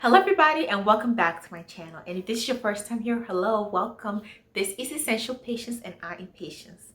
Hello everybody and welcome back to my channel. And if this is your first time here, hello, welcome. This is Essential Patience and I Am Patience.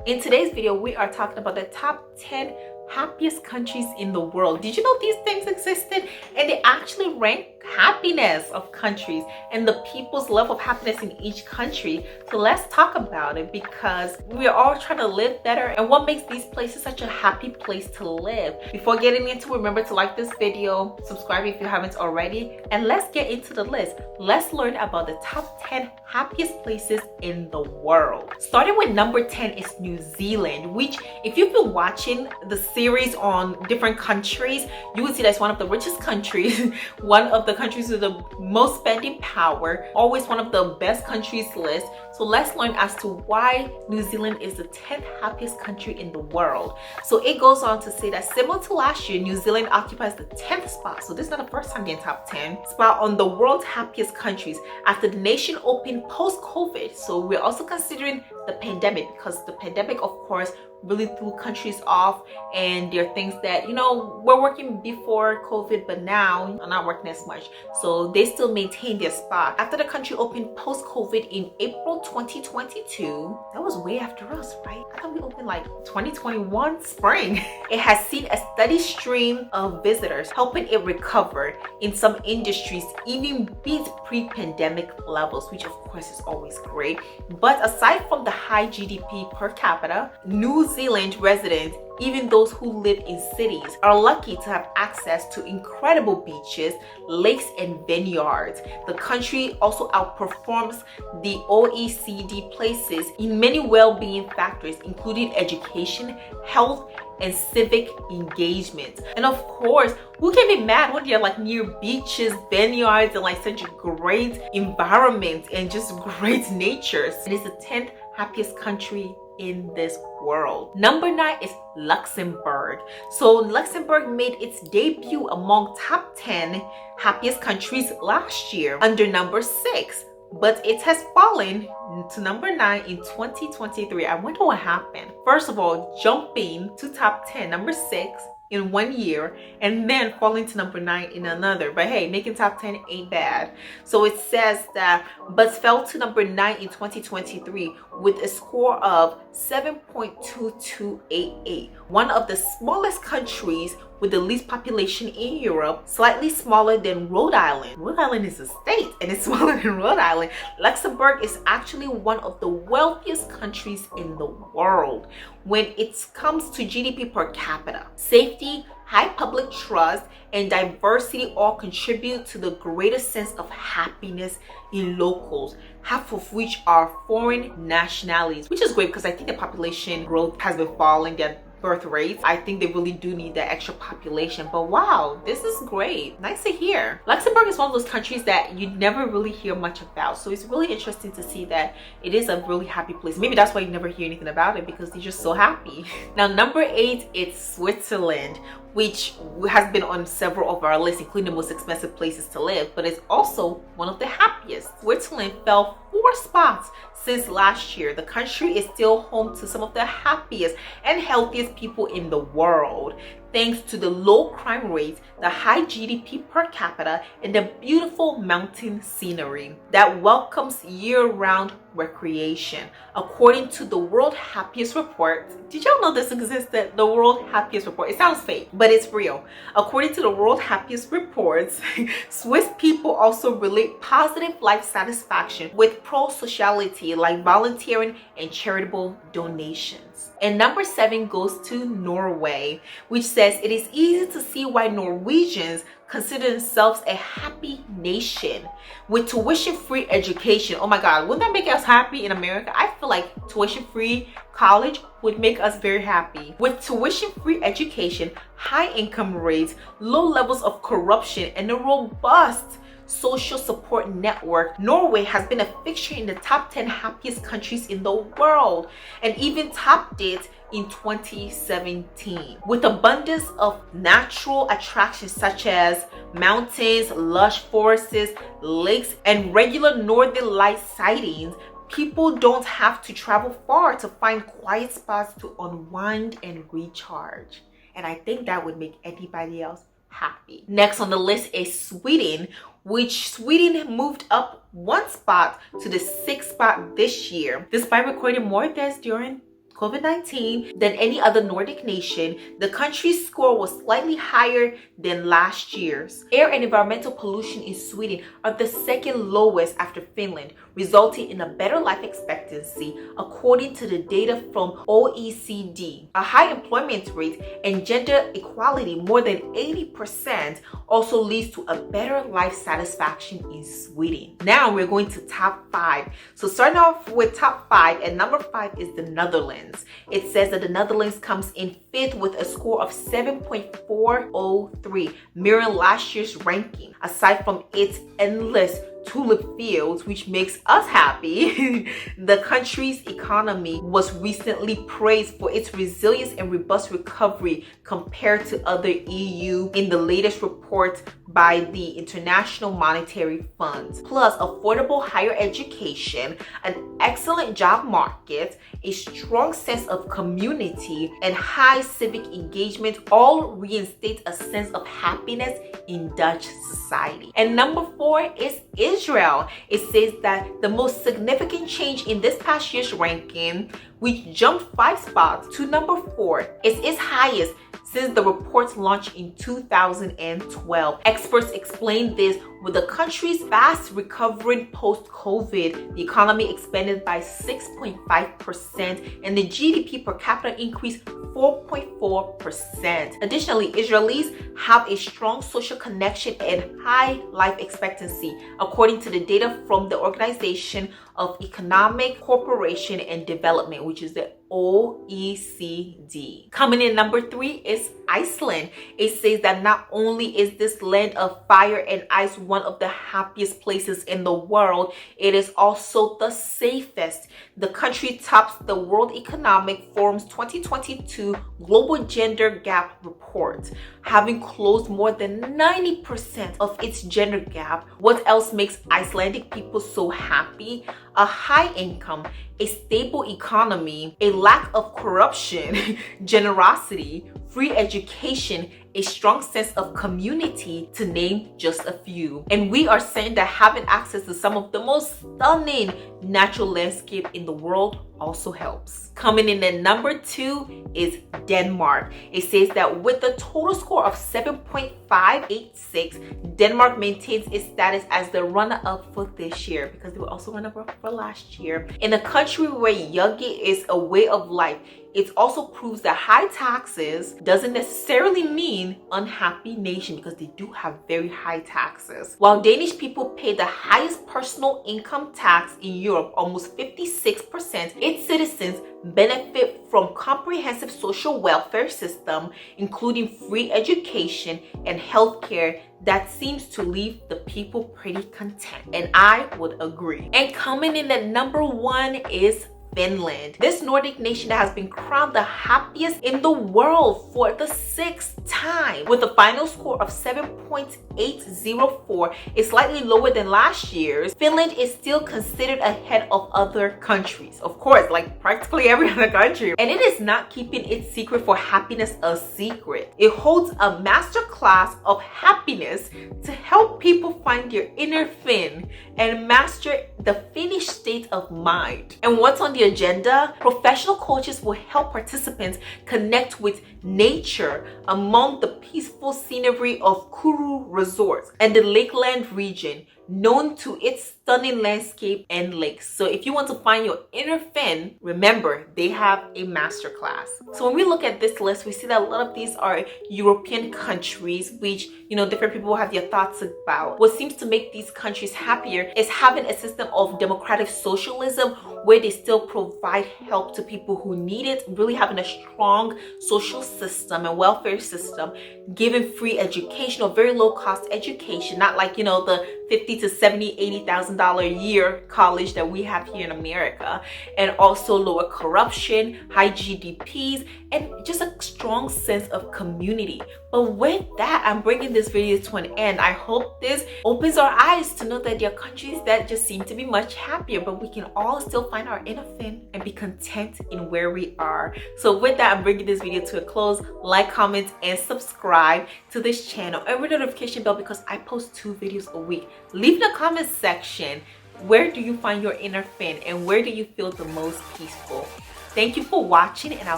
In today's video, we are talking about the top 10 happiest countries in the world. Did you know these things existed? And they actually rank happiness of countries and the people's level of happiness in each country. So let's talk about it because we are all trying to live better, and what makes these places such a happy place to live. Before getting into it, remember to like this video, subscribe if you haven't already, and let's get into the list. Let's learn about the top 10 happiest places in the world. Starting with number 10 is New Zealand, which if you've been watching the series on different countries, you will see that's one of the richest countries, one of the countries with the most spending power, always one of the best countries list. So let's learn as to why New Zealand is the 10th happiest country in the world. So it goes on to say that similar to last year, New Zealand occupies the 10th spot. So this is not the first time getting top 10 spot on the world's happiest countries after the nation opened post-COVID. So we're also considering the pandemic because the pandemic, of course, really threw countries off, and there are things that, you know, we're working before COVID, but now are not working as much. So they still maintain their spot. After the country opened post-COVID in April 2022, that was way after us, right? I thought we opened like 2021 spring. It has seen a steady stream of visitors, helping it recover in some industries, even beat pre-pandemic levels, which of course is always great. But aside from the high GDP per capita, New Zealand residents, even those who live in cities, are lucky to have access to incredible beaches, lakes, and vineyards. The country also outperforms the OECD places in many well-being factors, including education, health, and civic engagement. And of course, who can be mad when you're like near beaches, vineyards, and like such a great environment and just great nature? It is the 10th happiest country in this world. Number 9 is Luxembourg. So Luxembourg made its debut among top 10 happiest countries last year under number 6, but it has fallen to number 9 in 2023. I wonder what happened. First of all, jumping to top 10, number 6 in 1 year, and then falling to number 9 in another. But hey, making top 10 ain't bad. So it says that, but fell to number 9 in 2023 with a score of 7.2288. One of the smallest countries with the least population in Europe, slightly smaller than Rhode Island. Rhode Island is a state and it's smaller than Rhode Island. Luxembourg is actually one of the wealthiest countries in the world when it comes to GDP per capita. Safety, high public trust, and diversity all contribute to the greatest sense of happiness in locals, half of which are foreign nationalities, which is great because I think the population growth has been falling. Their birth rates, I think they really do need that extra population. But wow, this is great. Nice to hear. Luxembourg is one of those countries that you never really hear much about, so it's really interesting to see that it is a really happy place. Maybe that's why you never hear anything about it, because they're just so happy. Now number 8 is Switzerland, which has been on several of our lists, including the most expensive places to live, but it's also one of the happiest. Switzerland fell 4 spots since last year. The country is still home to some of the happiest and healthiest people in the world, thanks to the low crime rates, the high GDP per capita, and the beautiful mountain scenery that welcomes year-round recreation. According to the World Happiest Report, did y'all know this existed? The World Happiest Report. It sounds fake, but it's real. According to the World Happiest Reports, Swiss people also relate positive life satisfaction with pro-sociality like volunteering and charitable donations. And number 7 goes to Norway, which says it is easy to see why Norwegians consider themselves a happy nation with tuition-free education. Oh my God, wouldn't that make us happy in America? I feel like tuition-free college would make us very happy. With tuition-free education, high income rates, low levels of corruption, and a robust social support network, Norway has been a fixture in the top 10 happiest countries in the world, and even topped it in 2017. With abundance of natural attractions such as mountains, lush forests, lakes, and regular northern light sightings, people don't have to travel far to find quiet spots to unwind and recharge. And I think that would make anybody else happy. Next on the list is Sweden, which Sweden moved up one spot to the 6th spot this year, despite recording more deaths during COVID-19 than any other Nordic nation. The country's score was slightly higher than last year's. Air and environmental pollution in Sweden are the second lowest after Finland, resulting in a better life expectancy according to the data from OECD. A high employment rate and gender equality more than 80% also leads to a better life satisfaction in Sweden. Now we're going to top 5. So starting off with top 5, and number 5 is the Netherlands. It says that the Netherlands comes in 5th with a score of 7.403, mirroring last year's ranking. Aside from its endless tulip fields, which makes us happy, the country's economy was recently praised for its resilience and robust recovery compared to other EU in the latest report by the International Monetary Fund. Plus, affordable higher education, an excellent job market, a strong sense of community, and high civic engagement all reinstate a sense of happiness in Dutch society. And number 4 is Israel. It says that the most significant change in this past year's ranking, which jumped 5 spots to number 4, is its highest since the report's launch in 2012. Experts explain this with the country's fast recovering post-COVID. The economy expanded by 6.5% and the GDP per capita increased 4.4%. Additionally, Israelis have a strong social connection and high life expectancy, according to the data from the Organization of Economic Cooperation and Development, which is the OECD. Coming in number 3 is Iceland. It says that not only is this land of fire and ice one of the happiest places in the world, it is also the safest. The country tops the World Economic Forum's 2022 Global Gender Gap Report, having closed more than 90% of its gender gap. What else makes Icelandic people so happy? A high income, a stable economy, a lack of corruption, generosity, free education, a strong sense of community, to name just a few. And we are saying that having access to some of the most stunning natural landscape in the world also helps. Coming in at number 2 is Denmark. It says that with a total score of 7.586, Denmark maintains its status as the runner-up for this year, because they were also runner-up for last year. In a country where yogi is a way of life, it also proves that high taxes doesn't necessarily mean unhappy nation, because they do have very high taxes. While Danish people pay the highest personal income tax in Europe, almost 56%, its citizens benefit from comprehensive social welfare system, including free education and healthcare that seems to leave the people pretty content. And I would agree. And coming in at number 1 is Finland. This Nordic nation has been crowned the happiest in the world for the 6th time, with a final score of 7.804. It's slightly lower than last year's. Finland is still considered ahead of other countries, of course, like practically every other country. And it is not keeping its secret for happiness a secret. It holds a master class of happiness to help people find their inner Finn and master the Finnish state of mind. And what's on the agenda? Professional coaches will help participants connect with nature among the peaceful scenery of Kuru Resort and the Lakeland region, known to its stunning landscape and lakes. So if you want to find your inner Finn, remember, they have a masterclass. So when we look at this list, we see that a lot of these are European countries, which, you know, different people have their thoughts about. What seems to make these countries happier is having a system of democratic socialism where they still provide help to people who need it, really having a strong social system and welfare system, given free education or very low cost education, not like, you know, the 50 to 70, $80,000 a year college that we have here in America, and also lower corruption, high GDPs, and just a strong sense of community. But with that, I'm bringing this video to an end. I hope this opens our eyes to know that there are countries that just seem to be much happier, but we can all still find our inner fin and be content in where we are. So with that, I'm bringing this video to a close. Like, comment, and subscribe to this channel, and ring the notification bell because I post 2 videos a week. Leave in the comment section, where do you find your inner fin and where do you feel the most peaceful? Thank you for watching, and I'll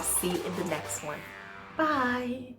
see you in the next one. Bye.